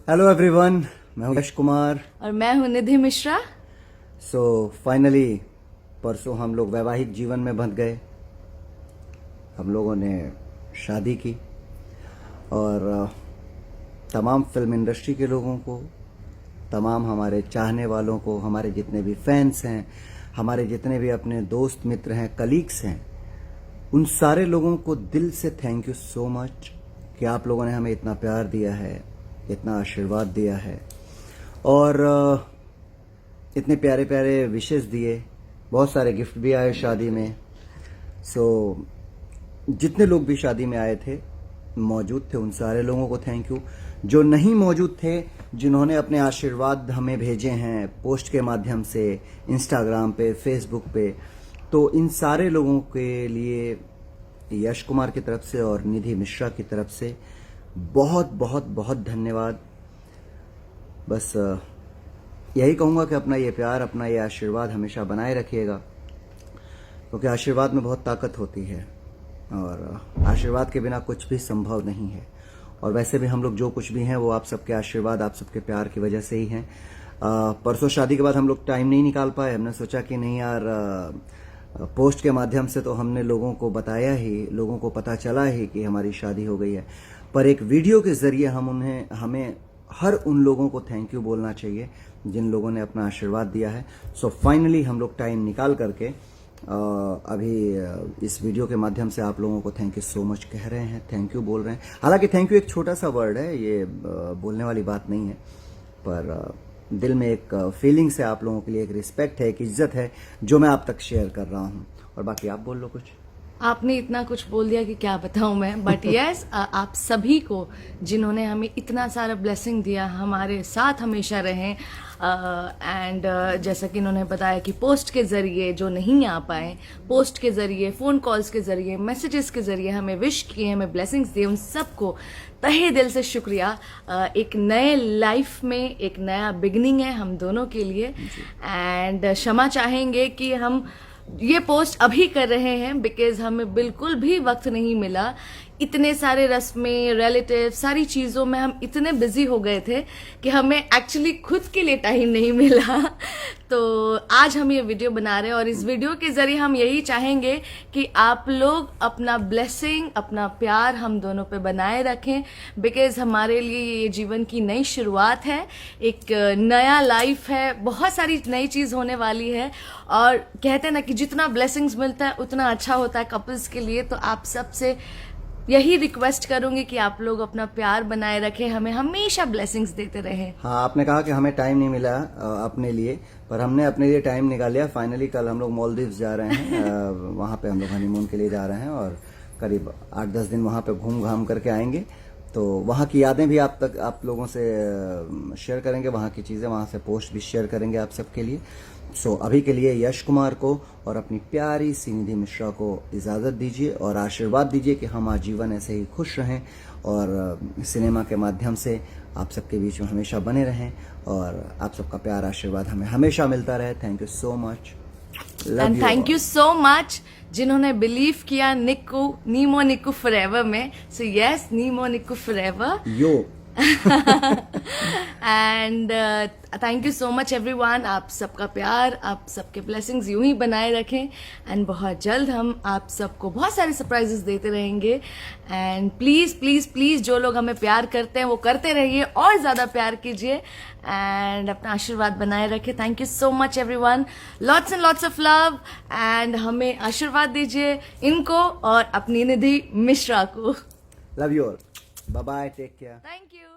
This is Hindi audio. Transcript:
हेलो एवरीवन, मैं हूं यश कुमार और मैं हूं निधि मिश्रा। सो फाइनली परसों हम लोग वैवाहिक जीवन में बंध गए। हम लोगों ने शादी की और तमाम फिल्म इंडस्ट्री के लोगों को, तमाम हमारे चाहने वालों को, हमारे जितने भी फैंस हैं, हमारे जितने भी अपने दोस्त मित्र हैं, कलीग्स हैं, उन सारे लोगों को दिल से थैंक यू सो मच कि आप लोगों ने हमें इतना प्यार दिया है, इतना आशीर्वाद दिया है और इतने प्यारे प्यारे विशेस दिए। बहुत सारे गिफ्ट भी आए शादी में। सो जितने लोग भी शादी में आए थे, मौजूद थे, उन सारे लोगों को थैंक यू। जो नहीं मौजूद थे, जिन्होंने अपने आशीर्वाद हमें भेजे हैं पोस्ट के माध्यम से, इंस्टाग्राम पे, फेसबुक पे, तो इन सारे लोगों के लिए यश कुमार की तरफ से और निधि मिश्रा की तरफ से बहुत बहुत बहुत धन्यवाद। बस यही कहूँगा कि अपना ये प्यार, अपना ये आशीर्वाद हमेशा बनाए रखिएगा, क्योंकि आशीर्वाद में बहुत ताकत होती है और आशीर्वाद के बिना कुछ भी संभव नहीं है। और वैसे भी हम लोग जो कुछ भी हैं वो आप सबके आशीर्वाद, आप सबके प्यार की वजह से ही हैं। परसों शादी के बाद हम लोग टाइम नहीं निकाल पाए। हमने सोचा कि नहीं यार, पोस्ट के माध्यम से तो हमने लोगों को बताया ही, लोगों को पता चला ही कि हमारी शादी हो गई है, पर एक वीडियो के जरिए हमें हर उन लोगों को थैंक यू बोलना चाहिए जिन लोगों ने अपना आशीर्वाद दिया है। सो फाइनली हम लोग टाइम निकाल करके अभी इस वीडियो के माध्यम से आप लोगों को थैंक यू सो मच कह रहे हैं, थैंक यू बोल रहे हैं। हालांकि थैंक यू एक छोटा सा वर्ड है, ये बोलने वाली बात नहीं है, पर दिल में एक फीलिंग से आप लोगों के लिए एक रिस्पेक्ट है, एक इज्जत है जो मैं आप तक शेयर कर रहा हूं। और बाकी आप बोल लो कुछ। आपने इतना कुछ बोल दिया कि क्या बताऊं मैं, बट यस, आप सभी को जिन्होंने हमें इतना सारा ब्लेसिंग दिया, हमारे साथ हमेशा रहें। एंड जैसा कि इन्होंने बताया कि पोस्ट के ज़रिए जो नहीं आ पाए, पोस्ट के ज़रिए, फ़ोन कॉल्स के ज़रिए, मैसेजेस के ज़रिए हमें विश किए, हमें ब्लेसिंग्स दिए, उन सबको तहे दिल से शुक्रिया। एक नए लाइफ में एक नया बिगनिंग है हम दोनों के लिए। एंड क्षमा चाहेंगे कि हम ये पोस्ट अभी कर रहे हैं बिकॉज हमें बिल्कुल भी वक्त नहीं मिला। इतने सारे रस्में, रिलेटिव, सारी चीज़ों में हम इतने बिजी हो गए थे कि हमें एक्चुअली खुद के लिए टाइम नहीं मिला। तो आज हम ये वीडियो बना रहे हैं और इस वीडियो के जरिए हम यही चाहेंगे कि आप लोग अपना ब्लेसिंग, अपना प्यार हम दोनों पे बनाए रखें, बिकॉज हमारे लिए ये जीवन की नई शुरुआत है, एक नया लाइफ है, बहुत सारी नई चीज़ होने वाली है। और कहते हैं ना कि जितना ब्लेसिंग्स मिलता है उतना अच्छा होता है कपल्स के लिए। तो आप सबसे यही रिक्वेस्ट करूंगी कि आप लोग अपना प्यार बनाए रखें, हमें हमेशा ब्लेसिंग्स देते रहे। हाँ, आपने कहा कि हमें टाइम नहीं मिला अपने लिए, पर हमने अपने लिए टाइम निकाल लिया। फाइनली कल हम लोग मालदीव्स जा रहे हैं। वहाँ पे हम लोग हनीमून के लिए जा रहे हैं और करीब 8-10 दिन वहाँ पे घूम घाम करके आएंगे। तो वहाँ की यादें भी आप लोगों से शेयर करेंगे, वहाँ की चीज़ें, वहाँ से पोस्ट भी शेयर करेंगे आप सबके लिए। सो अभी के लिए यश कुमार को और अपनी प्यारी सी निधि मिश्रा को इजाज़त दीजिए और आशीर्वाद दीजिए कि हम आजीवन ऐसे ही खुश रहें और सिनेमा के माध्यम से आप सबके बीच में हमेशा बने रहें और आप सबका प्यार, आशीर्वाद हमें हमेशा मिलता रहे। Thank you so much. And thank you so much जिन्होंने बिलीव किया नीमो निक्कू फॉरएवर में। So yes, Nemo Nikku forever yo. And thank you so much everyone. आप सबका प्यार, आप सबके ब्लेसिंग्स यूं ही बनाए रखें एंड बहुत जल्द हम आप सबको बहुत सारे सरप्राइजेस देते रहेंगे। एंड प्लीज़ प्लीज़ प्लीज़ जो लोग हमें प्यार करते हैं वो करते रहिए और ज़्यादा प्यार कीजिए एंड अपना आशीर्वाद बनाए रखें। Thank you so much everyone, lots and lots of love and हमें आशीर्वाद दीजिए, इनको और अपनी निधि मिश्रा को। Love you all, bye bye, take care. Thank you.